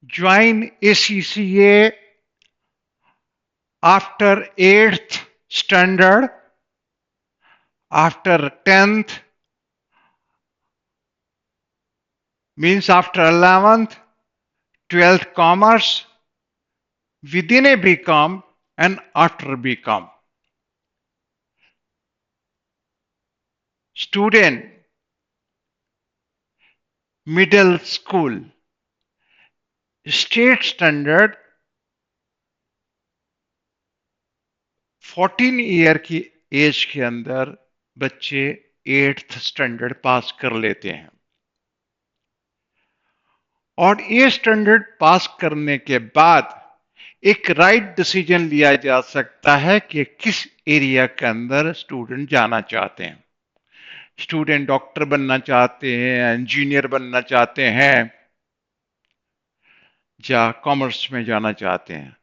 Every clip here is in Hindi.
join ACCA after 8th standard, after 10th, means after 11th, 12th commerce, within a BCom and after BCom. Student, middle school, state standard 14 year की एज के अंदर बच्चे 8th स्टैंडर्ड पास कर लेते हैं और ये स्टैंडर्ड पास करने के बाद एक राइट डिसीजन लिया जा सकता है कि किस एरिया के अंदर स्टूडेंट जाना चाहते हैं। स्टूडेंट डॉक्टर बनना चाहते हैं, इंजीनियर बनना चाहते हैं या कॉमर्स में जाना चाहते हैं।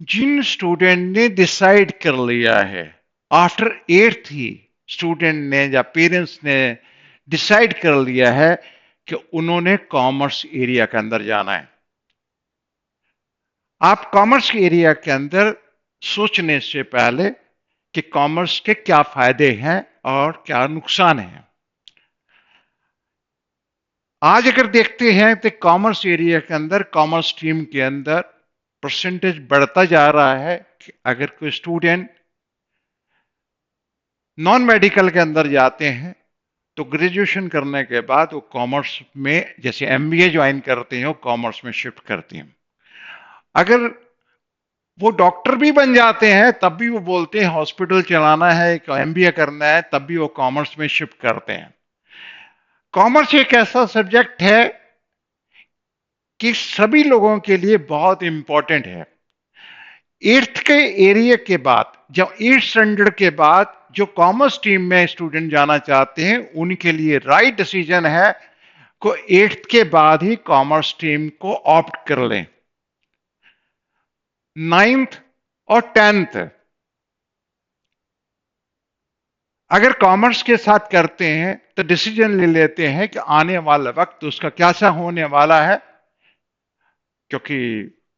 जिन स्टूडेंट ने डिसाइड कर लिया है आफ्टर 8th ही स्टूडेंट ने या पेरेंट्स ने डिसाइड कर लिया है कि उन्होंने कॉमर्स एरिया के अंदर जाना है। आप कॉमर्स एरिया के अंदर सोचने से पहले कि कॉमर्स के क्या फायदे हैं और क्या नुकसान हैं, आज अगर देखते हैं तो कॉमर्स एरिया के अंदर, कॉमर्स स्ट्रीम के अंदर परसेंटेज बढ़ता जा रहा है कि अगर कोई स्टूडेंट नॉन मेडिकल के अंदर जाते हैं तो ग्रेजुएशन करने के बाद वो कॉमर्स में, जैसे एमबीए ज्वाइन करते हैं, वो कॉमर्स में शिफ्ट करते हैं। अगर वो डॉक्टर भी बन जाते हैं तब भी वो बोलते हैं हॉस्पिटल चलाना है, एमबीए करना है, तब भी वो कॉमर्स में शिफ्ट करते हैं। कॉमर्स एक ऐसा सब्जेक्ट है कि सभी लोगों के लिए बहुत इंपॉर्टेंट है। 8th के एरिया के बाद, जब 8th स्टैंडर्ड के बाद जो कॉमर्स स्ट्रीम में स्टूडेंट जाना चाहते हैं उनके लिए राइट डिसीजन है को 8th के बाद ही कॉमर्स स्ट्रीम को ऑप्ट कर लें। 9th और 10th अगर कॉमर्स के साथ करते हैं तो डिसीजन ले लेते हैं कि आने वाला वक्त उसका कैसा होने वाला है, क्योंकि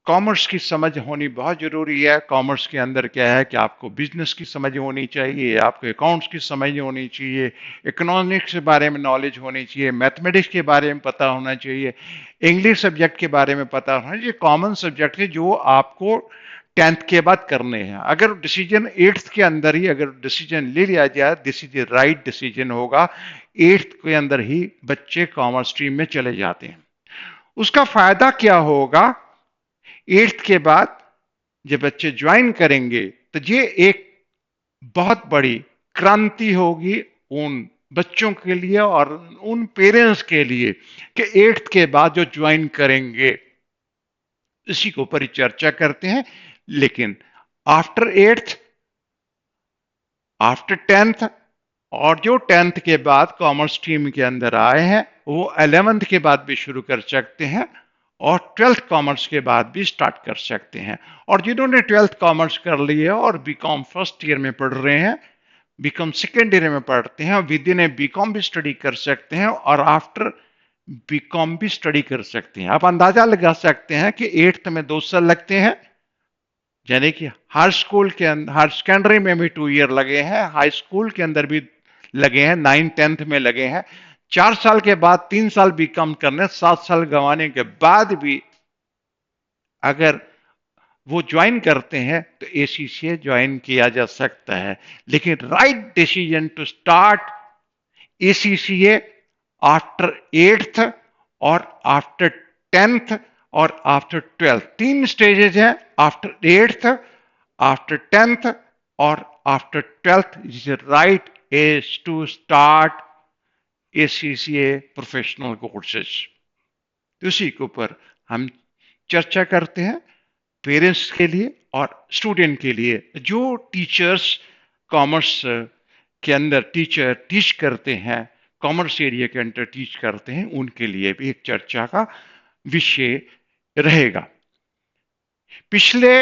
कॉमर्स की समझ होनी बहुत जरूरी है। कॉमर्स के अंदर क्या है कि आपको बिजनेस की समझ होनी चाहिए, आपको अकाउंट्स की समझ होनी चाहिए, इकोनॉमिक्स के बारे में नॉलेज होनी चाहिए, मैथमेटिक्स के बारे में पता होना चाहिए, इंग्लिश सब्जेक्ट के बारे में पता होना चाहिए। कॉमन सब्जेक्ट है जो आपको 10th के बाद करने हैं। अगर डिसीजन 8th के अंदर ही अगर डिसीजन ले लिया जाए, दिस इज राइट डिसीजन होगा। 8th के अंदर ही बच्चे कॉमर्स स्ट्रीम में चले जाते हैं। उसका फायदा क्या होगा, 8th के बाद जब बच्चे ज्वाइन करेंगे तो ये एक बहुत बड़ी क्रांति होगी उन बच्चों के लिए और उन पेरेंट्स के लिए कि 8th के बाद जो ज्वाइन करेंगे, इसी के ऊपर ही चर्चा करते हैं। लेकिन आफ्टर 8th, आफ्टर 10th और जो 10th के बाद कॉमर्स स्ट्रीम के अंदर आए हैं वो 11th के बाद भी शुरू कर सकते हैं और 12th कॉमर्स के बाद भी स्टार्ट कर सकते हैं। और जिन्होंने 12th कॉमर्स कर ली है और बीकॉम फर्स्ट ईयर में पढ़ रहे हैं, बीकॉम सेकेंड ईयर में पढ़ते हैं, विद इन ए बीकॉम भी स्टडी कर सकते हैं और आफ्टर बीकॉम भी स्टडी कर सकते हैं। आप अंदाजा लगा सकते हैं कि 8th में 2 साल लगते हैं, यानी कि हर स्कूल के अंदर, हर सेकेंडरी में भी 2 ईयर लगे हैं, हाई स्कूल के अंदर भी लगे हैं, 9th 10th में लगे हैं। 4 साल के बाद 3 साल बीकॉम करने, 7 साल गंवाने के बाद भी अगर वो ज्वाइन करते हैं तो एसीसीए ज्वाइन किया जा सकता है। लेकिन right decision to start ACCA after 8th और आफ्टर 10th और आफ्टर 12th, 3 स्टेजेस हैं। आफ्टर 8th, आफ्टर 10th और after 12th is right age to start ACCA professional courses. उसी के ऊपर हम चर्चा करते हैं पेरेंट्स के लिए और स्टूडेंट के लिए। जो टीचर्स कॉमर्स के अंदर टीच करते हैं, कॉमर्स एरिया के अंदर टीच करते हैं, उनके लिए भी एक चर्चा का विषय रहेगा। पिछले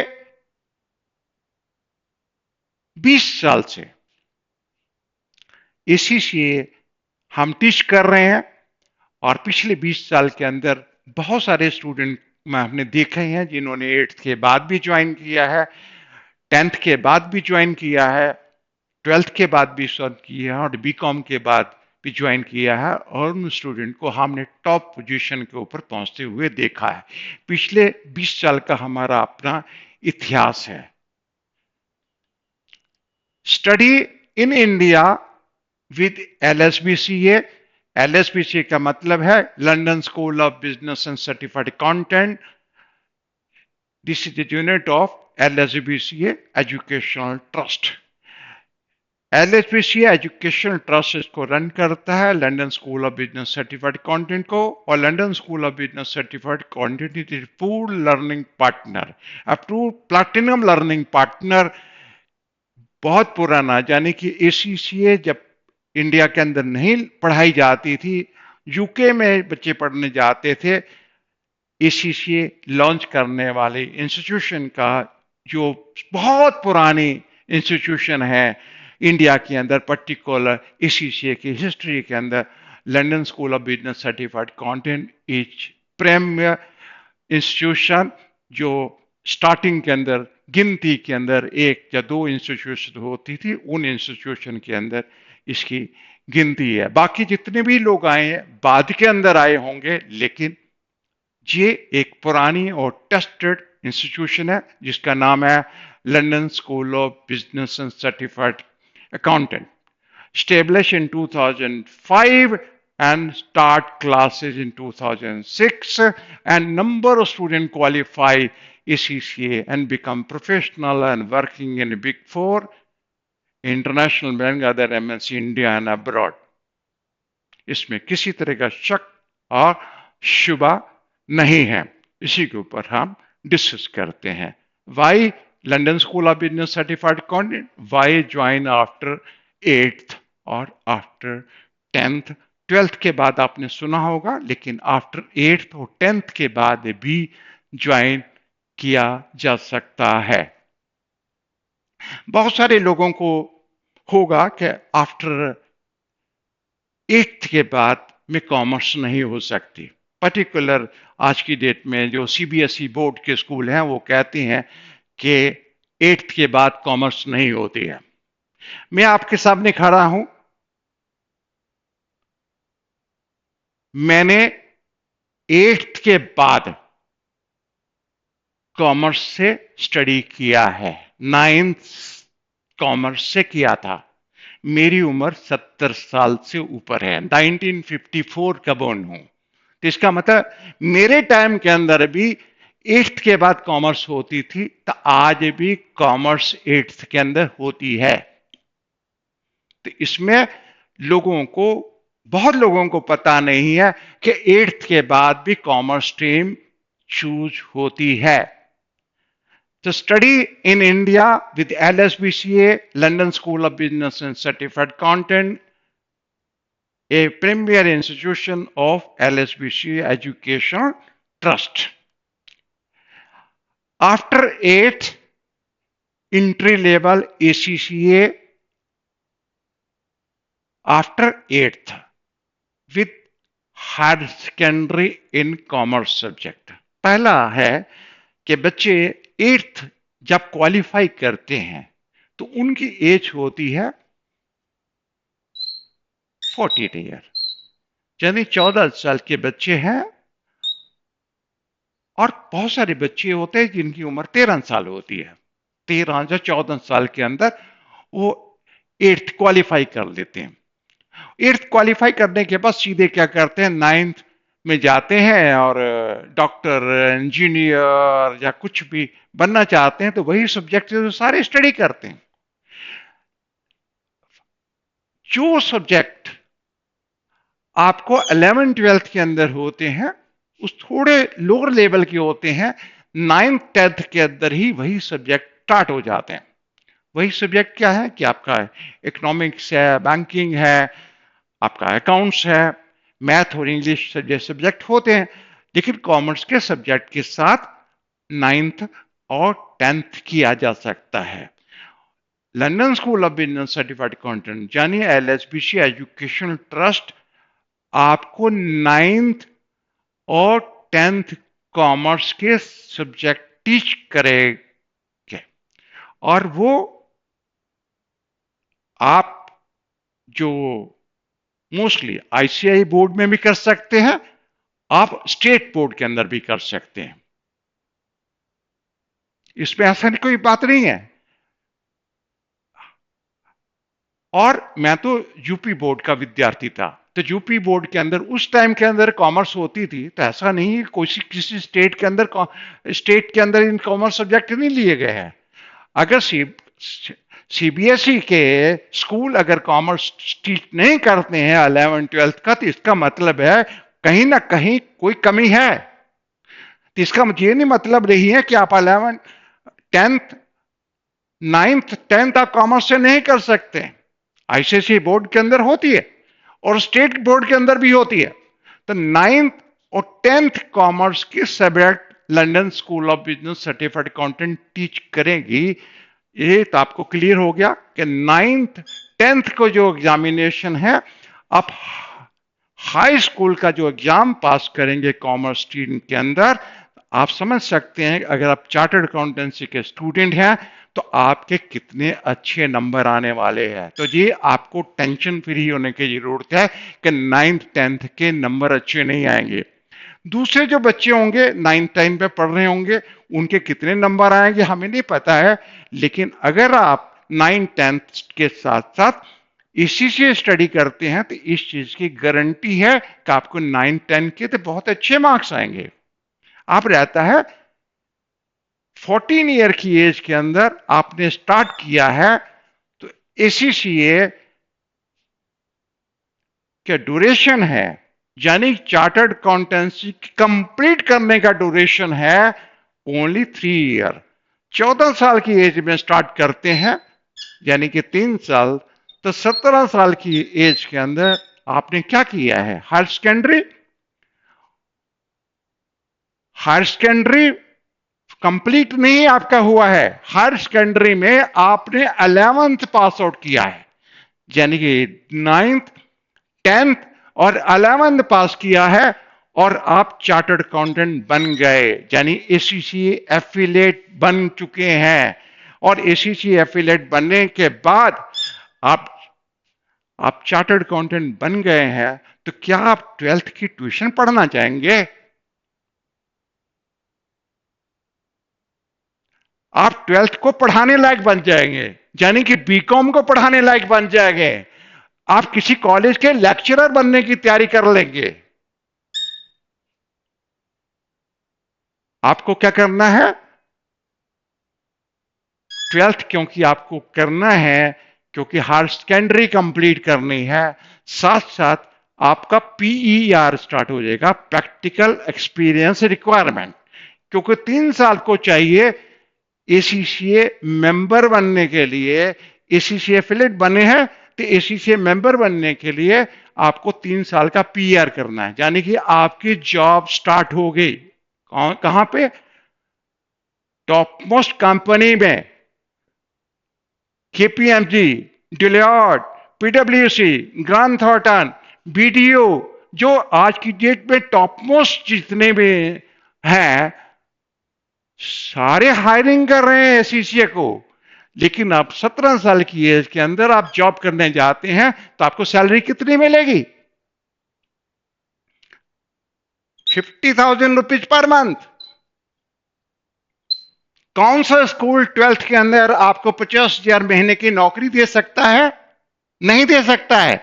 20 साल से एसीसीए हम टीच कर रहे हैं और पिछले 20 साल के अंदर बहुत सारे स्टूडेंट में आपने देखे हैं जिन्होंने 8th के बाद भी ज्वाइन किया है, 10th के बाद भी ज्वाइन किया है, 12th के बाद भी ज्वाइन किया है और बीकॉम के बाद भी ज्वाइन किया है, और उन स्टूडेंट को हमने टॉप पोजीशन के ऊपर पहुंचते हुए देखा है। पिछले 20 साल का हमारा अपना इतिहास है। Study in India with LSBCA। LSBCA का मतलब है London school of business and certified accountant. This is the unit of LSBCA educational trust. LSBCA educational trust इसको रन करता है, London school of business certified accountant को, और London school of business certified accountant is approved learning partner, approved platinum learning partner. बहुत पुराना, यानी कि ACCA जब इंडिया के अंदर नहीं पढ़ाई जाती थी, यूके में बच्चे पढ़ने जाते थे, ACCA लॉन्च करने वाले इंस्टीट्यूशन का, जो बहुत पुरानी इंस्टीट्यूशन है इंडिया के अंदर, पर्टिकुलर ACCA की हिस्ट्री के अंदर, London school of business certified accountant is premier institution, जो स्टार्टिंग के अंदर गिनती के अंदर 1 या 2 इंस्टीट्यूशन होती थी, उन इंस्टीट्यूशन के अंदर इसकी गिनती है। बाकी जितने भी लोग आए हैं बाद के अंदर आए होंगे, लेकिन ये एक पुरानी और टेस्टेड इंस्टीट्यूशन है जिसका नाम है London school of business and certified accountant, established in 2005 and start classes in 2006, and number of students qualify ACCA and become professional and working in Big Four, international bank, other MNC India and abroad. इसमें किसी तरह का शक और शुबा नहीं है। इसी के ऊपर हम डिस्कस करते हैं। Why London school of business certified accountant, why join after 8th और आफ्टर 10th। 12th के बाद आपने सुना होगा, लेकिन आफ्टर 8th और 10th के बाद भी ज्वाइन किया जा सकता है। बहुत सारे लोगों को होगा कि आफ्टर 8th के बाद में कॉमर्स नहीं हो सकती। पर्टिकुलर आज की डेट में जो CBSE बोर्ड के स्कूल हैं वो कहते हैं कि 8th के बाद कॉमर्स नहीं होती है। मैं आपके सामने खड़ा हूं, मैंने 8th के बाद कॉमर्स से स्टडी किया है, 9th कॉमर्स से किया था। मेरी उम्र 70 साल से ऊपर है, 1954 का बोर्न हूं। तो इसका मतलब मेरे टाइम के अंदर भी 8th के बाद कॉमर्स होती थी, तो आज भी कॉमर्स 8th के अंदर होती है। तो इसमें लोगों को, बहुत लोगों को पता नहीं है कि 8th के बाद भी कॉमर्स स्ट्रीम चूज होती है। To study in India with LSBCA, London School of Business and Certified Accountant, a premier institution of LSBCA Education Trust. After 8th, entry level ACCA, after 8th, with higher secondary in commerce subject. पहला है कि बच्चे 8th जब क्वालिफाई करते हैं तो उनकी एज होती है 40 ईयर, यानी 14 साल के बच्चे हैं। और बहुत सारे बच्चे होते हैं जिनकी उम्र 13 साल होती है, 13 या 14 साल के अंदर वो 8th क्वालिफाई कर लेते हैं। 8th क्वालिफाई करने के बाद सीधे क्या करते हैं, 9th में जाते हैं और डॉक्टर, इंजीनियर या कुछ भी बनना चाहते हैं, तो वही सब्जेक्ट सारे स्टडी करते हैं। जो सब्जेक्ट आपको 11th 12th के अंदर होते हैं उस थोड़े लोअर लेवल के होते हैं, 9th 10th के अंदर ही वही सब्जेक्ट स्टार्ट हो जाते हैं। वही सब्जेक्ट क्या है कि आपका इकोनॉमिक्स है, बैंकिंग है, आपका अकाउंट्स है, मैथ और इंग्लिश जैसे सब्जेक्ट होते हैं। लेकिन कॉमर्स के सब्जेक्ट के साथ 9th और 10th किया जा सकता है। London school of business certified accountant यानी LSBC एजुकेशनल ट्रस्ट आपको 9th और 10th कॉमर्स के सब्जेक्ट टीच करेंगे, और वो आप जो मोस्टली आईसीआई बोर्ड में भी कर सकते हैं, आप स्टेट बोर्ड के अंदर भी कर सकते हैं। इसमें ऐसा कोई बात नहीं है। और मैं तो यूपी बोर्ड का विद्यार्थी था, तो यूपी बोर्ड के अंदर उस टाइम के अंदर कॉमर्स होती थी, तो ऐसा नहीं है किसी स्टेट के अंदर इन कॉमर्स सब्जेक्ट नहीं लिए गए हैं। अगर सीबीएसई के स्कूल अगर कॉमर्स टीच नहीं करते हैं 11th-12th का, तो इसका मतलब है कहीं ना कहीं कोई कमी है। तो इसका ये नहीं मतलब नहीं है कि आप 11th 10th 9th 10th आप कॉमर्स से नहीं कर सकते। आईसीएसई बोर्ड के अंदर होती है और स्टेट बोर्ड के अंदर भी होती है। तो 9th और 10th कॉमर्स की subject London school of business certified accountant teach करेगी। ये तो आपको क्लियर हो गया कि 9th 10th को जो एग्जामिनेशन है, आप हाई स्कूल का जो एग्जाम पास करेंगे कॉमर्स स्ट्रीम के अंदर, आप समझ सकते हैं अगर आप चार्टर्ड अकाउंटेंसी के स्टूडेंट हैं तो आपके कितने अच्छे नंबर आने वाले हैं। तो ये आपको टेंशन फ्री होने की जरूरत है कि 9th 10th के नंबर अच्छे नहीं आएंगे। दूसरे जो बच्चे होंगे 9th 10th पे पढ़ रहे होंगे, उनके कितने नंबर आएंगे हमें नहीं पता है, लेकिन अगर आप 9th 10th के साथ साथ इसी से स्टडी करते हैं तो इस चीज की गारंटी है कि आपको 9th 10th के तो बहुत अच्छे मार्क्स आएंगे। आप रहता है 14 ईयर की एज के अंदर आपने स्टार्ट किया है, तो एसीसीए का ड्यूरेशन है, यानी चार्टर्ड अकाउंटेंसी कंप्लीट करने का ड्यूरेशन है ओनली 3 ईयर। 14 साल की एज में स्टार्ट करते हैं, यानी कि 3 साल, तो 17 साल की एज के अंदर आपने क्या किया है, हायर सेकेंडरी कंप्लीट नहीं आपका हुआ है। हायर सेकेंडरी में आपने 11th पास आउट किया है, यानी कि 9th 10th और 11th पास किया है और आप चार्टर्ड अकाउंटेंट बन गए, यानी एसीसी एफिलेट बन चुके हैं। और एसीसी एफिलेट बनने के बाद आप चार्टर्ड अकाउंटेंट बन गए हैं, तो क्या आप 12th की ट्यूशन पढ़ना चाहेंगे? आप 12th को पढ़ाने लायक बन जाएंगे, यानी कि बीकॉम को पढ़ाने लायक बन जाएंगे। आप किसी कॉलेज के लेक्चरर बनने की तैयारी कर लेंगे। आपको क्या करना है, 12th क्योंकि आपको करना है, क्योंकि हायर सेकेंडरी कंप्लीट करनी है, साथ साथ आपका पीईआर स्टार्ट हो जाएगा, प्रैक्टिकल एक्सपीरियंस रिक्वायरमेंट, क्योंकि 3 साल को चाहिए एसीसीए मेंबर बनने के लिए। एसीसीए एफिलिएट बने हैं तो एसीसीए मेंबर बनने के लिए आपको 3 साल का पीआर करना है, यानी कि आपकी जॉब स्टार्ट हो गई। कहां पे, टॉप मोस्ट कंपनी में, केपीएमजी, डिलॉयट, पीडब्ल्यूसी, ग्रांट थॉर्टन, बीडीओ, जो आज की डेट में टॉप मोस्ट जितने भी हैं, सारे हायरिंग कर रहे हैं एसीसीए को। लेकिन आप 17 साल की एज के अंदर आप जॉब करने जाते हैं तो आपको सैलरी कितनी मिलेगी, 50,000 रुपीज पर मंथ। कौन सा स्कूल 12th के अंदर आपको 50,000 महीने की नौकरी दे सकता है? नहीं दे सकता है।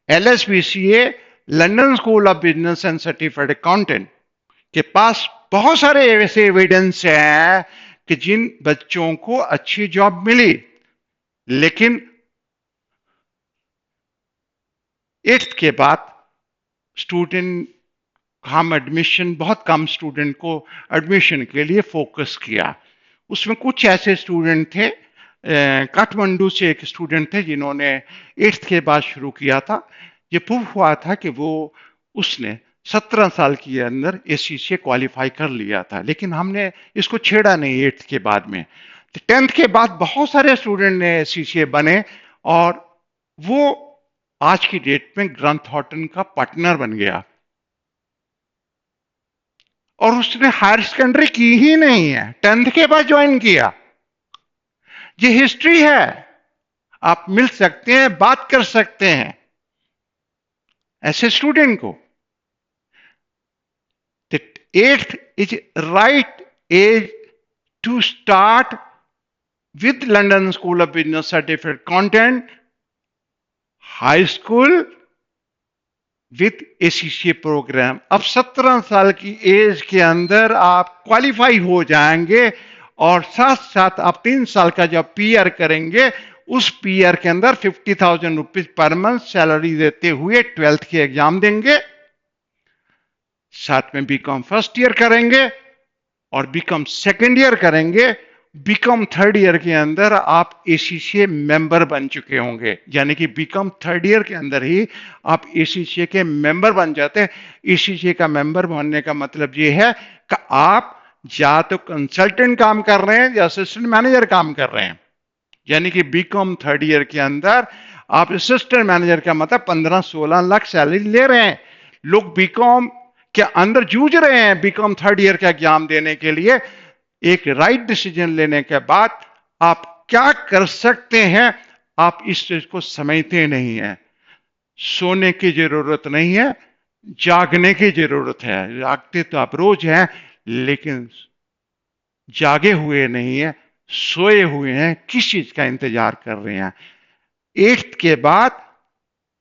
LSBCA London school of business and certified accountant के पास बहुत सारे ऐसे एविडेंस हैं कि जिन बच्चों को अच्छी जॉब मिली, लेकिन 8th के बाद स्टूडेंट हम एडमिशन, बहुत कम स्टूडेंट को एडमिशन के लिए फोकस किया। उसमें कुछ ऐसे स्टूडेंट थे, काठमांडू से एक स्टूडेंट थे जिन्होंने 8th के बाद शुरू किया था। ये प्रूव हुआ था कि उसने 17 साल के अंदर एसी से क्वालिफाई कर लिया था, लेकिन हमने इसको छेड़ा नहीं 8th के बाद में। तो 10th के बाद बहुत सारे स्टूडेंट ने एसी बने और वो आज की डेट में ग्रांट थॉर्टन का पार्टनर बन गया। और उसने हायर सेकेंडरी की ही नहीं है, 10th के बाद ज्वाइन किया। ये हिस्ट्री है, आप मिल सकते हैं, बात कर सकते हैं ऐसे स्टूडेंट को। that eighth is right age to start with London School of Business certificate content, high school with ACCA programme. अब 17 साल की एज के अंदर आप क्वालिफाई हो जाएंगे और साथ साथ आप 3 साल का जब पीआर करेंगे, उस पीआर के अंदर 50,000 रुपीज पर मंथ सैलरी देते हुए 12th के एग्जाम देंगे, साथ में बीकॉम फर्स्ट ईयर करेंगे और बीकॉम सेकेंड ईयर करेंगे। बीकॉम थर्ड ईयर के अंदर आप एसीसीए मेंबर बन चुके होंगे, यानी कि बीकॉम थर्ड ईयर के अंदर ही आप एसीसीए के मेंबर बन जाते हैं। एसीसीए का मेंबर बनने का मतलब ये है कि आप या तो कंसल्टेंट काम कर रहे हैं या असिस्टेंट मैनेजर काम कर रहे हैं। यानी कि बीकॉम थर्ड ईयर के अंदर आप असिस्टेंट मैनेजर का मतलब 15-16 लाख सैलरी ले रहे हैं। लोग बीकॉम के अंदर जूझ रहे हैं बीकॉम थर्ड ईयर का एग्जाम देने के लिए। एक राइट डिसीजन लेने के बाद आप क्या कर सकते हैं, आप इस चीज को समझते नहीं है। सोने की जरूरत नहीं है, जागने की जरूरत है। जागते तो आप रोज हैं, लेकिन जागे हुए नहीं है, सोए हुए हैं, किस चीज का इंतजार कर रहे हैं। 8th के बाद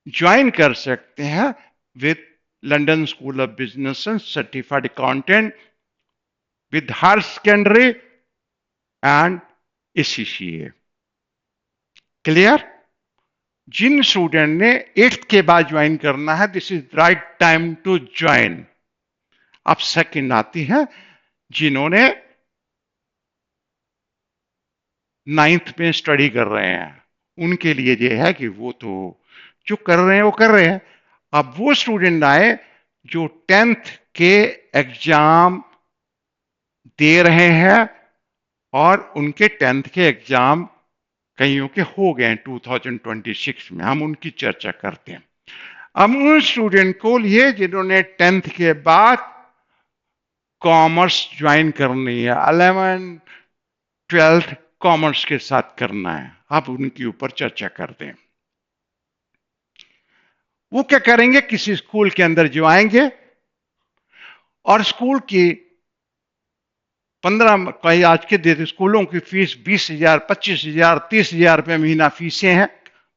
ज्वाइन कर सकते हैं with London school of business certified accountant with higher secondary and ACCA। Clear? जिन स्टूडेंट ने 8th के बाद ज्वाइन करना है, this is right time to join. अब सेकंड आती है जिन्होंने 9th में स्टडी कर रहे हैं, उनके लिए यह है कि वो तो जो कर रहे हैं वो कर रहे हैं। अब वो स्टूडेंट आए जो 10th के एग्जाम दे रहे हैं और उनके 10th के एग्जाम कईयों के हो गए 2026 में, हम उनकी चर्चा करते हैं। अब उन स्टूडेंट को लिए जिन्होंने 10th के बाद कॉमर्स ज्वाइन करनी है, 11 12 कॉमर्स के साथ करना है, अब उनके ऊपर चर्चा करते हैं। वो क्या करेंगे, किसी स्कूल के अंदर जो आएंगे और स्कूल की 15 कई आज के दिन स्कूलों की फीस 20,000, 25,000, 30,000 रुपये महीना फीसें हैं,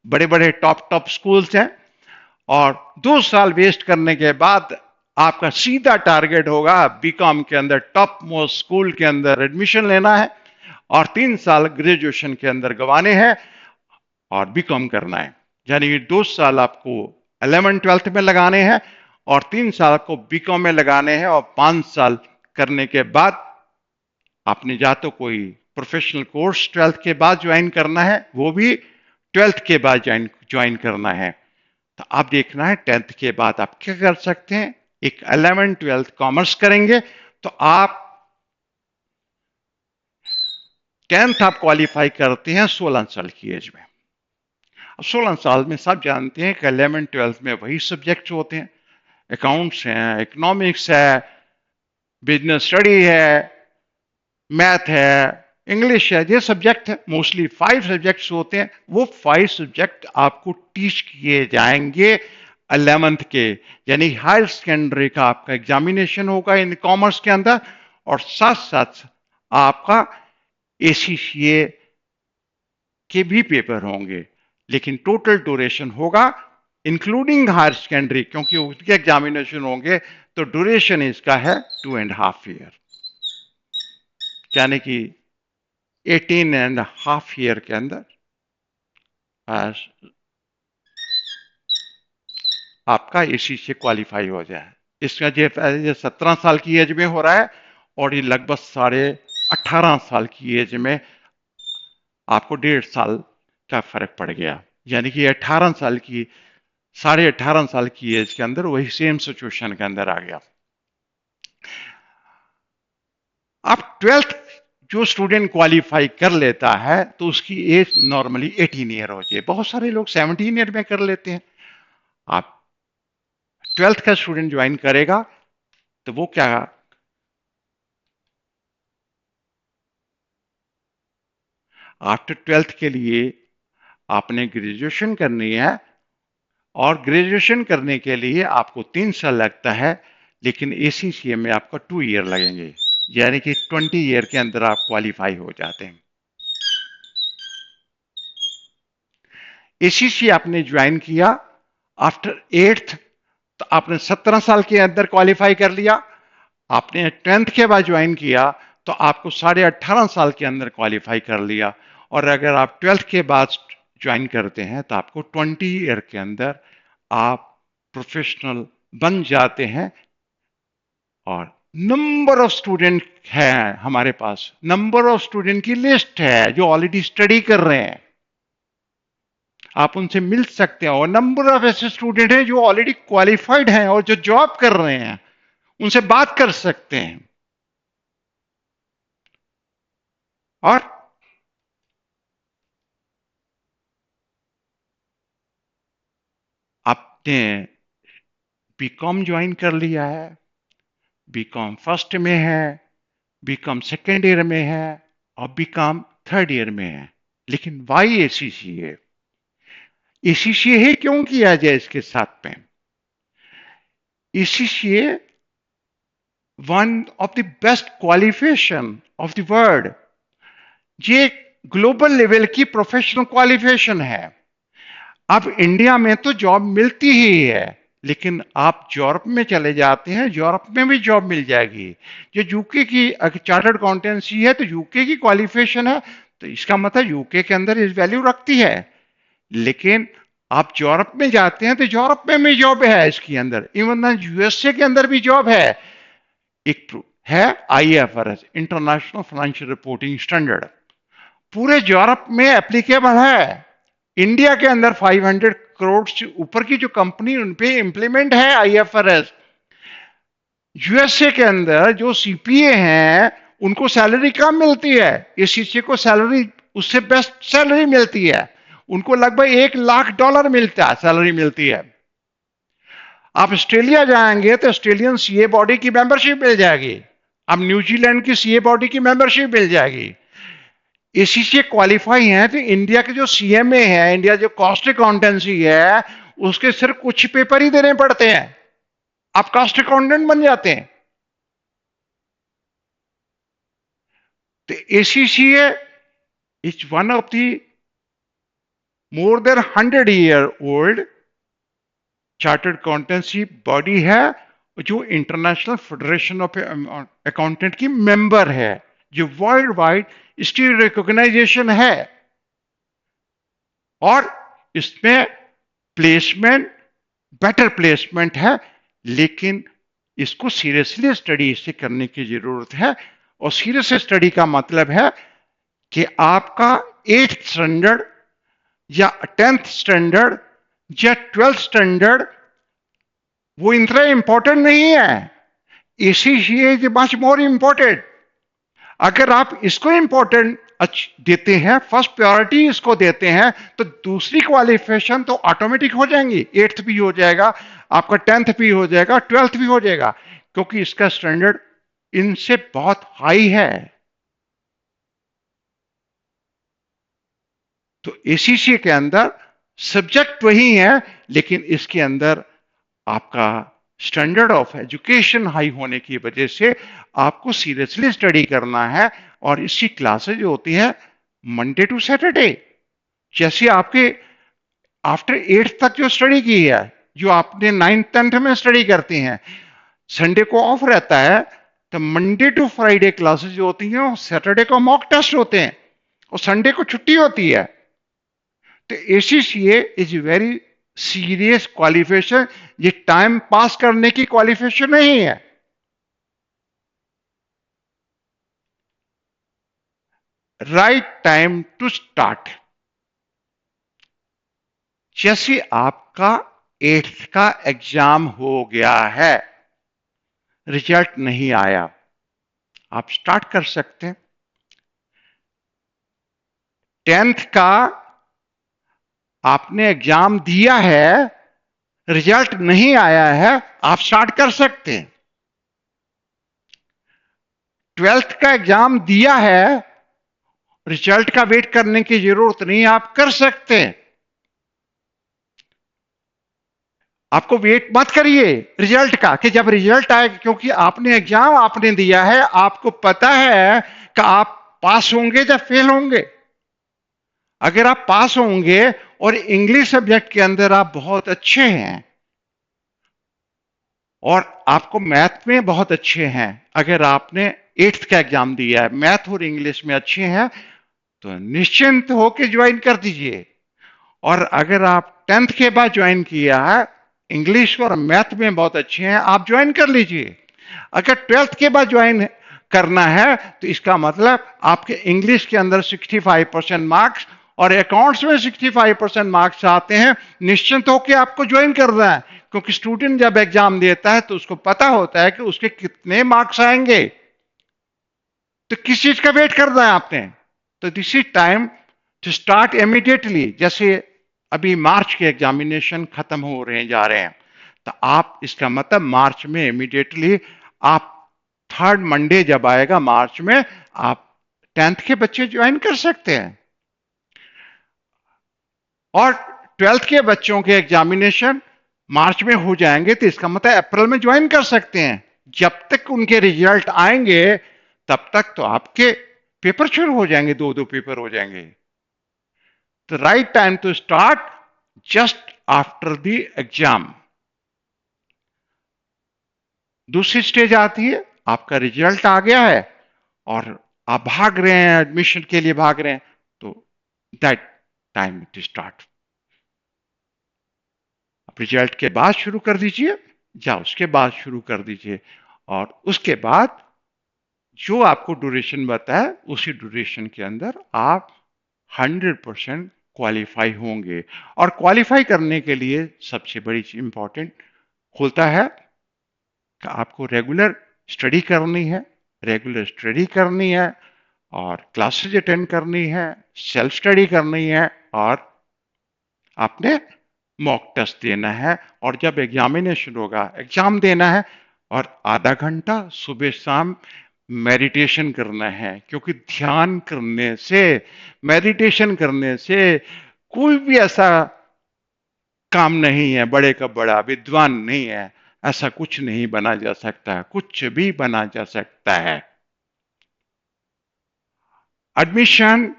बड़े बड़े टॉप स्कूल्स हैं। और 2 साल वेस्ट करने के बाद आपका सीधा टारगेट होगा बीकॉम के अंदर टॉप मोस्ट स्कूल के अंदर एडमिशन लेना है और 3 साल ग्रेजुएशन के अंदर गंवाने हैं और बीकॉम करना है। यानी कि 2 साल आपको 11th-12th में लगाने हैं और 3 साल को बीकॉम में लगाने हैं और 5 साल करने के बाद आपने या तो कोई प्रोफेशनल कोर्स 12th के बाद ज्वाइन करना है, वो भी 12th के बाद ज्वाइन करना है। तो आप देखना है 10th के बाद आप क्या कर सकते हैं। एक 11-12 कॉमर्स करेंगे तो आप 10th आप क्वालिफाई करते हैं 16 साल की एज में। अब 16 साल में सब जानते हैं कि 11-12 में वही सब्जेक्ट्स होते हैं, अकाउंट्स हैं, इकोनॉमिक्स है, बिजनेस स्टडी है, मैथ है, इंग्लिश है, ये सब्जेक्ट है। मोस्टली 5 सब्जेक्ट्स होते हैं। वो 5 सब्जेक्ट आपको टीच किए जाएंगे 11th के, यानी हायर सेकेंडरी का आपका एग्जामिनेशन होगा इन कॉमर्स के अंदर और साथ साथ आपका एसीसीए के भी पेपर होंगे। लेकिन टोटल ड्यूरेशन होगा इंक्लूडिंग हायर सेकेंडरी, क्योंकि उसके एग्जामिनेशन होंगे, तो ड्यूरेशन इसका है 2.5 ईयर, यानी कि 18.5 ईयर के अंदर आपका एसी से क्वालिफाई हो जाए। इसका ये 17 साल की एज में हो रहा है और ये लगभग 18.5 साल की एज में आपको 1.5 साल का फर्क पड़ गया, यानी कि 18 साल की 18.5 साल की एज के अंदर वही सेम सिचुएशन के अंदर आ गया। अब 12th जो स्टूडेंट क्वालिफाई कर लेता है तो उसकी एज नॉर्मली 18 ईयर हो जाए। बहुत सारे लोग 17 ईयर में कर लेते हैं। आप 12th का स्टूडेंट ज्वाइन करेगा तो वो क्या आफ्टर ट्वेल्थ के लिए आपने ग्रेजुएशन करनी है, और ग्रेजुएशन करने के लिए आपको 3 साल लगता है, लेकिन एसीसीए में आपको 2 ईयर लगेंगे, यानी कि 20 ईयर के अंदर आप क्वालिफाई हो जाते हैं। एसीसी आपने ज्वाइन किया आफ्टर एट्थ, तो आपने 17 साल के अंदर क्वालिफाई कर लिया। आपने 10th के बाद ज्वाइन किया तो आपको 18.5 साल के अंदर क्वालिफाई कर लिया। और अगर आप 12th के बाद ज्वाइन करते हैं तो आपको 20 ईयर के अंदर आप प्रोफेशनल बन जाते हैं। और नंबर ऑफ स्टूडेंट है हमारे पास, नंबर ऑफ स्टूडेंट की लिस्ट है जो ऑलरेडी स्टडी कर रहे हैं, आप उनसे मिल सकते हैं। और नंबर ऑफ ऐसे स्टूडेंट हैं जो ऑलरेडी क्वालिफाइड हैं और जो जॉब कर रहे हैं, उनसे बात कर सकते हैं। और आपने बीकॉम ज्वाइन कर लिया है, बीकॉम फर्स्ट में है, बीकॉम सेकेंड ईयर में है, और बीकॉम थर्ड ईयर में है, लेकिन वाई एसीसीए? एसीसीए क्यों किया जाए इसके साथ में? ACCA one of the best qualification of the world, ये ग्लोबल लेवल की प्रोफेशनल क्वालिफिकेशन है। अब इंडिया में तो जॉब मिलती ही है, लेकिन आप यूरोप में चले जाते हैं, यूरोप में भी जॉब मिल जाएगी। जो यूके की चार्टर्ड अकाउंटेंसी है तो यूके की क्वालिफिकेशन है, तो इसका मतलब यूके के अंदर इस वैल्यू रखती है। लेकिन आप यूरोप में जाते हैं तो यूरोप में भी जॉब है इसके अंदर, इवन यूएसए के अंदर भी जॉब है। एक है IFRS, international financial reporting standard, पूरे यूरोप में एप्लीकेबल है। इंडिया के अंदर 500 करोड़ से ऊपर की जो कंपनी, उन पे इंप्लीमेंट है आईएफआरएस। यूएसए के अंदर जो सीपीए हैं उनको सैलरी कम मिलती है, एसीसी को सैलरी उससे बेस्ट सैलरी मिलती है, उनको लगभग $1 लाख मिलता है, सैलरी मिलती है। आप ऑस्ट्रेलिया जाएंगे तो ऑस्ट्रेलियन सीए बॉडी की मेंबरशिप मिल जाएगी, अब न्यूजीलैंड की सीए बॉडी की मेंबरशिप मिल जाएगी। एसीसी क्वालिफाई है तो इंडिया के जो सीएमए है, इंडिया जो कॉस्ट अकाउंटेंसी है, उसके सिर्फ कुछ पेपर ही देने पड़ते हैं, आप कॉस्ट अकाउंटेंट बन जाते हैं। तो ACCA is one of the more than 100 year old chartered accountancy body है, जो इंटरनेशनल फेडरेशन ऑफ अकाउंटेंट की मेंबर है, जो वर्ल्ड वाइड इसकी रिकॉग्नाइजेशन है। और इसमें प्लेसमेंट, बेटर प्लेसमेंट है, लेकिन इसको सीरियसली स्टडी इसे करने की जरूरत है। और सीरियस स्टडी का मतलब है कि आपका 8th स्टैंडर्ड या 10th स्टैंडर्ड या 12th स्टैंडर्ड वो इतना इंपॉर्टेंट नहीं है, ACCA is much more important. अगर आप इसको इंपॉर्टेंट देते हैं, फर्स्ट प्रायोरिटी इसको देते हैं, तो दूसरी क्वालिफिकेशन तो ऑटोमेटिक हो जाएंगी। 8th भी हो जाएगा, आपका 10th भी हो जाएगा, 12th भी हो जाएगा, क्योंकि इसका स्टैंडर्ड इनसे बहुत हाई है। तो एसीसी के अंदर सब्जेक्ट वही है, लेकिन इसके अंदर आपका स्टैंडर्ड ऑफ एजुकेशन हाई होने की वजह से आपको सीरियसली स्टडी करना है। और इसकी क्लासेज होती है मंडे टू सैटरडे। जैसे आपके आफ्टर 8th तक जो स्टडी की है, जो आपने 9th 10th में स्टडी करती हैं, संडे को ऑफ रहता है, तो मंडे टू फ्राइडे क्लासेज जो होती हैं, और सैटरडे को मॉक टेस्ट होते हैं, और संडे को छुट्टी होती है। तो ACCA is very serious qualification, ये टाइम पास करने की क्वालिफिकेशन नहीं है। Right time to start. जैसे आपका 8th का एग्जाम हो गया है, रिजल्ट नहीं आया, आप स्टार्ट कर सकते हैं। 10th का आपने एग्जाम दिया है, रिजल्ट नहीं आया है, आप स्टार्ट कर सकते हैं। 12th का एग्जाम दिया है, रिजल्ट का वेट करने की जरूरत नहीं, आप कर सकते हैं। आपको वेट मत करिए रिजल्ट का कि जब रिजल्ट आएगा, क्योंकि आपने एग्जाम आपने दिया है, आपको पता है कि आप पास होंगे या फेल होंगे। अगर आप पास होंगे और इंग्लिश सब्जेक्ट के अंदर आप बहुत अच्छे हैं और आपको मैथ में बहुत अच्छे हैं, अगर आपने 8th का एग्जाम दिया है, मैथ और इंग्लिश में अच्छे हैं, तो निश्चिंत होकर ज्वाइन कर दीजिए। और अगर आप 10th के बाद ज्वाइन किया है, इंग्लिश और मैथ में बहुत अच्छे हैं, आप ज्वाइन कर लीजिए। अगर 12th के बाद ज्वाइन करना है तो इसका मतलब आपके इंग्लिश के अंदर 65% मार्क्स और अकाउंट्स में 65% मार्क्स आते हैं, निश्चिंत होकर आपको ज्वाइन करना है। क्योंकि स्टूडेंट जब एग्जाम देता है तो उसको पता होता है कि उसके कितने मार्क्स आएंगे, तो किस चीज का वेट करना है आपने। तो this is time to start immediately. जैसे अभी मार्च के एग्जामिनेशन खत्म हो रहे जा रहे हैं, तो आप इसका मतलब मार्च में इमीडिएटली आप 3rd मंडे जब आएगा मार्च में, आप 10th के बच्चे ज्वाइन कर सकते हैं। और 12th के बच्चों के एग्जामिनेशन मार्च में हो जाएंगे, तो इसका मतलब अप्रैल में ज्वाइन कर सकते हैं। जब तक उनके रिजल्ट आएंगे तब तक तो आपके पेपर शुरू हो जाएंगे, 2-2 पेपर हो जाएंगे। तो right time to start just after the exam. दूसरी स्टेज आती है, आपका रिजल्ट आ गया है और आप भाग रहे हैं, एडमिशन के लिए भाग रहे हैं, तो दैट टाइम टू स्टार्ट। आप रिजल्ट के बाद शुरू कर दीजिए या उसके बाद शुरू कर दीजिए, और उसके बाद जो आपको ड्यूरेशन बताया उसी ड्यूरेशन के अंदर आप 100% क्वालिफाई होंगे। और क्वालिफाई करने के लिए सबसे बड़ी इंपॉर्टेंट होता है कि आपको रेगुलर स्टडी करनी है, रेगुलर स्टडी करनी है और क्लासेज अटेंड करनी है, सेल्फ स्टडी करनी है, और आपने मॉक टेस्ट देना है। और जब एग्जामिनेशन होगा एग्जाम देना है, और आधा घंटा सुबह शाम मेडिटेशन करना है। क्योंकि ध्यान करने से, मेडिटेशन करने से कोई भी ऐसा काम नहीं है, बड़े का बड़ा विद्वान नहीं है, ऐसा कुछ नहीं बना जा सकता, कुछ भी बना जा सकता है। Admission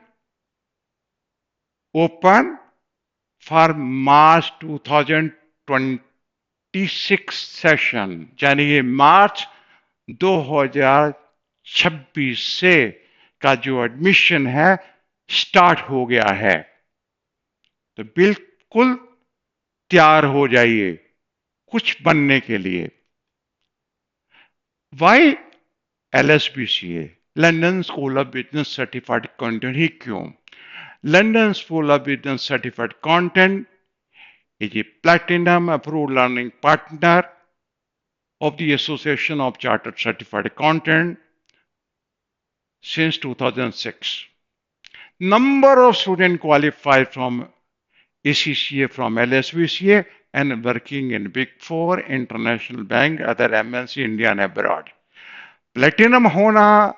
open for March 2026 session, यानी ये मार्च 2026 से का जो एडमिशन है स्टार्ट हो गया है। तो बिल्कुल तैयार हो जाइए कुछ बनने के लिए। Why LSBCA, London school of business certified accountant ही क्यों? London school of business certified accountant is a platinum approved learning partner of the Association of Chartered Certified Accountant since 2006. Number of students qualified from ACCA from LSBCA and working in Big Four, International Bank, other MNC, India and abroad. Platinum होना,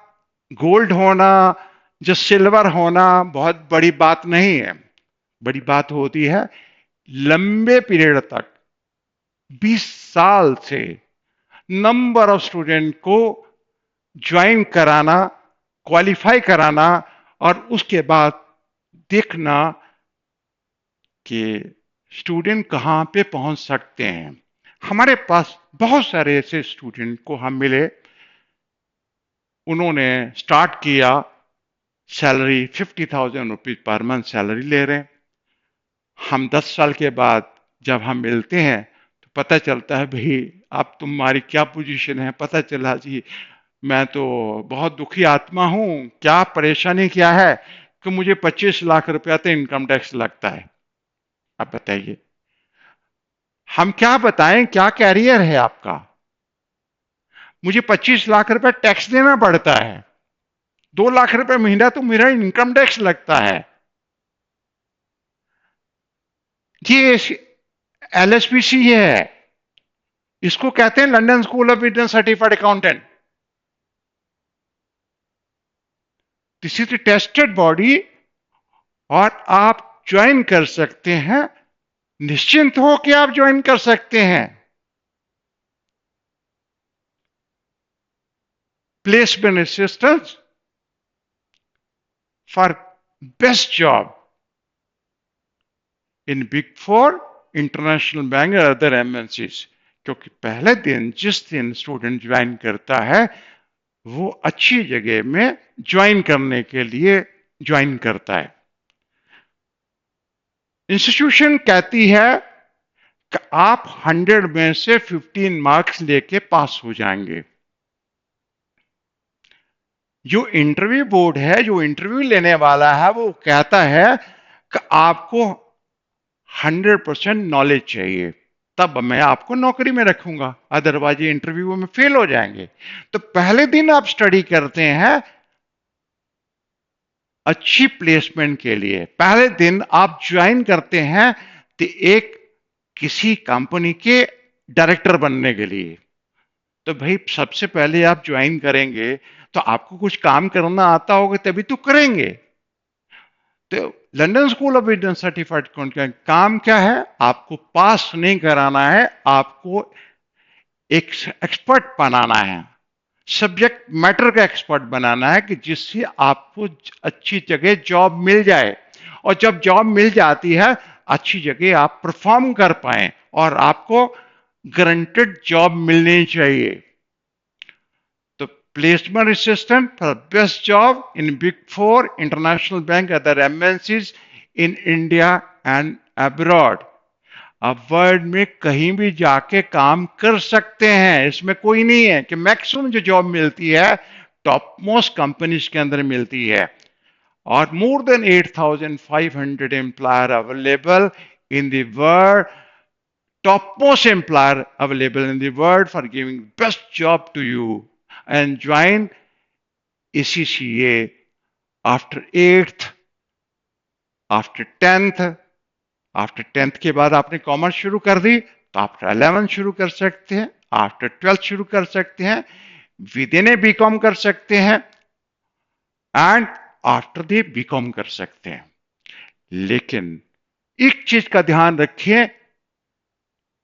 गोल्ड होना, जो सिल्वर होना बहुत बड़ी बात नहीं है। बड़ी बात होती है लंबे पीरियड तक, 20 साल से नंबर ऑफ स्टूडेंट को ज्वाइन कराना, क्वालिफाई कराना, और उसके बाद देखना कि स्टूडेंट कहां पे पहुंच सकते हैं। हमारे पास बहुत सारे ऐसे स्टूडेंट को हम मिले, उन्होंने स्टार्ट किया, salary 50,000 rupees per month salary ले रहे हैं। हम 10 साल के बाद जब हम मिलते हैं तो पता चलता है भाई अब तुम्हारी क्या पोजीशन है। पता चला जी मैं तो बहुत दुखी आत्मा हूं, क्या परेशानी क्या है कि मुझे 25 लाख रुपया तो इनकम टैक्स लगता है। अब बताइए हम क्या बताएं, क्या कैरियर है आपका? मुझे 25 लाख रुपए टैक्स देना पड़ता है, 2 लाख रुपए महीना तो मेरा इनकम टैक्स लगता है। ये LSBC है, इसको कहते हैं London school of business certified accountant. This is tested body और आप ज्वाइन कर सकते हैं, निश्चिंत हो कि आप ज्वाइन कर सकते हैं। Placement assistance for best job in big four, international bank और अदर एमएनसीज। क्योंकि पहले दिन जिस दिन स्टूडेंट ज्वाइन करता है वो अच्छी जगह में ज्वाइन करने के लिए ज्वाइन करता है। इंस्टीट्यूशन कहती है कि आप 100 में से 15 मार्क्स लेके पास हो जाएंगे। जो इंटरव्यू बोर्ड है, जो इंटरव्यू लेने वाला है, वो कहता है कि आपको 100% नॉलेज चाहिए, तब मैं आपको नौकरी में रखूंगा, अदरवाइज इंटरव्यू में फेल हो जाएंगे। तो पहले दिन आप स्टडी करते हैं अच्छी प्लेसमेंट के लिए, पहले दिन आप ज्वाइन करते हैं तो एक किसी कंपनी के डायरेक्टर बनने के लिए। तो भाई सबसे पहले आप ज्वाइन करेंगे तो आपको कुछ काम करना आता होगा तभी तो करेंगे। तो London school of business certified accountant का काम क्या है? आपको पास नहीं कराना है, आपको एक एक्सपर्ट बनाना है, सब्जेक्ट मैटर का एक्सपर्ट बनाना है कि जिससे आपको अच्छी जगह जॉब मिल जाए, और जब जॉब मिल जाती है अच्छी जगह आप परफॉर्म कर पाए और आपको गारंटेड जॉब मिलनी चाहिए। तो placement assistant for best job in big four, international bank, other MNCs in India and abroad. आप वर्ल्ड में कहीं भी जाके काम कर सकते हैं, इसमें कोई नहीं है कि मैक्सिमम जो जॉब मिलती है टॉप मोस्ट कंपनीज के अंदर मिलती है। और more than 8,500 employer available in the world, top most employer available in the world for giving best job to you, and join ACCA after 8th, after 10th। After 10th के बाद आपने कॉमर्स शुरू कर दी तो आफ्टर 11th शुरू कर सकते हैं, आफ्टर 12th शुरू कर सकते हैं, विद इन ए बीकॉम कर सकते हैं, एंड आफ्टर दी बीकॉम कर सकते हैं। लेकिन एक चीज का ध्यान रखिए,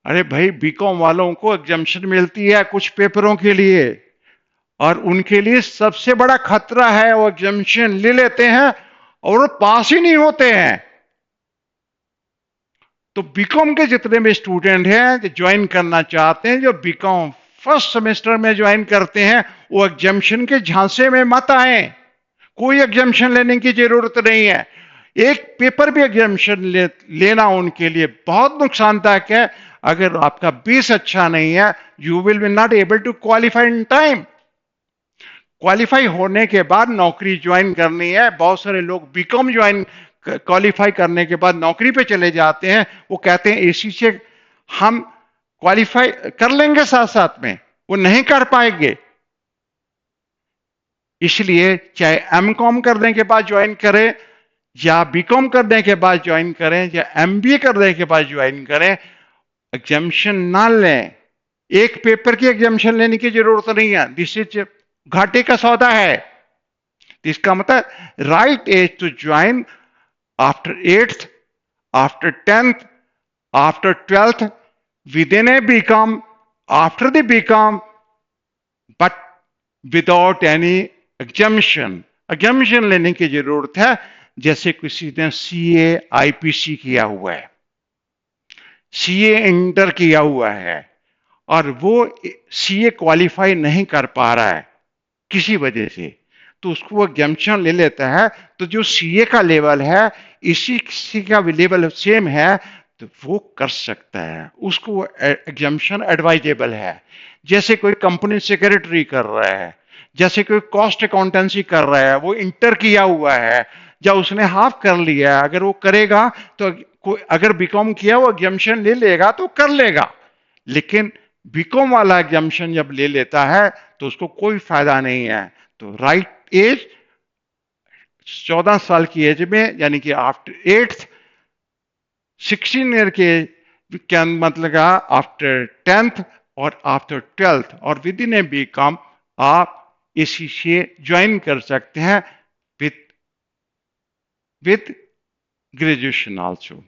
अरे भाई बीकॉम वालों को एग्जम्पशन मिलती है कुछ पेपरों के लिए, और उनके लिए सबसे बड़ा खतरा है, वो एग्जम्पशन ले लेते हैं और वो पास ही नहीं होते हैं। तो बीकॉम के जितने भी स्टूडेंट हैं जो ज्वाइन करना चाहते हैं, जो बीकॉम फर्स्ट सेमेस्टर में ज्वाइन करते हैं, वो एग्जम्पशन के झांसे में मत आए। कोई एग्जम्पशन लेने की जरूरत नहीं है। एक पेपर भी एग्जम्पशन लेना उनके लिए बहुत नुकसानदायक है। अगर आपका बेस अच्छा नहीं है, you will be not able to qualify in time. Qualify होने के बाद नौकरी ज्वाइन करनी है। बहुत सारे लोग बीकॉम ज्वाइन क्वालिफाई करने के बाद नौकरी पे चले जाते हैं, वो कहते हैं एसी से हम क्वालिफाई कर लेंगे साथ साथ में, वो नहीं कर पाएंगे। इसलिए चाहे एमकॉम करने के बाद ज्वाइन करें या बीकॉम करने के बाद ज्वाइन करें या एमबीए करने के बाद ज्वाइन करें, एग्जामिशन ना लें। एक पेपर की एग्जामिशन लेने की जरूरत नहीं है, दिस इज घाटे का सौदा है। इसका मतलब right age to join after 8th, after 10th, after 12th, within a BCom, after the BCom, but without any exemption। exemption लेने की जरूरत है। जैसे किसी ने सीए आईपीसी किया हुआ है, सीए इंटर किया हुआ है, और वो सीए क्वालिफाई नहीं कर पा रहा है किसी वजह से, तो उसको वो एग्जामिशन ले लेता है। तो जो सीए का लेवल है इसी किसी का भी लेवल सेम है तो वो कर सकता है, उसको एग्जामिशन एडवाइजेबल है। जैसे कोई कंपनी सेक्रेटरी कर रहा है, जैसे कोई कॉस्ट अकाउंटेंसी कर रहा है, वो इंटर किया हुआ है या उसने हाफ कर लिया है, अगर वो करेगा तो कोई अगर बीकॉम किया वो एग्जामिशन ले लेगा तो कर लेगा। लेकिन बीकॉम वाला एग्जामिशन जब ले लेता है तो उसको कोई फायदा नहीं है। तो राइट एज 14 साल की एज में, यानी कि आफ्टर 8th, 16 ईयर के मतलब आफ्टर 10th और आफ्टर 12th और विद इन ए बीकॉम आप इसी से ज्वाइन कर सकते हैं विद with graduation also.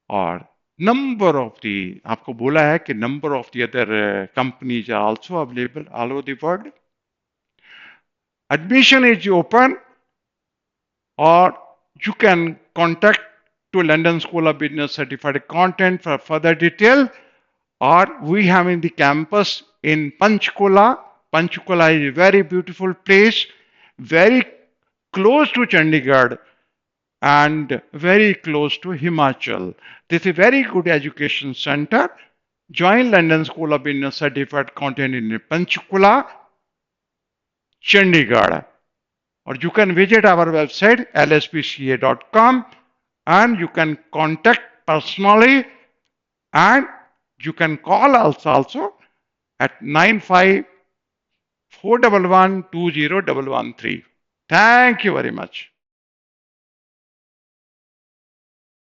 और number of the आपको बोला है कि number of the other companies are also available all over the world. Admission is open, or you can contact to London School of Business Certified Accountant for further detail, or we have in the campus in Panchkula. Panchkula is a very beautiful place, very close to Chandigarh and very close to Himachal. This is a very good education center. Join London School of Business Certified Accountant in Panchkula, Chandigarh. Or you can visit our website lspca.com, and you can contact personally, and you can call us also at 95 411 20 113. Thank you very much.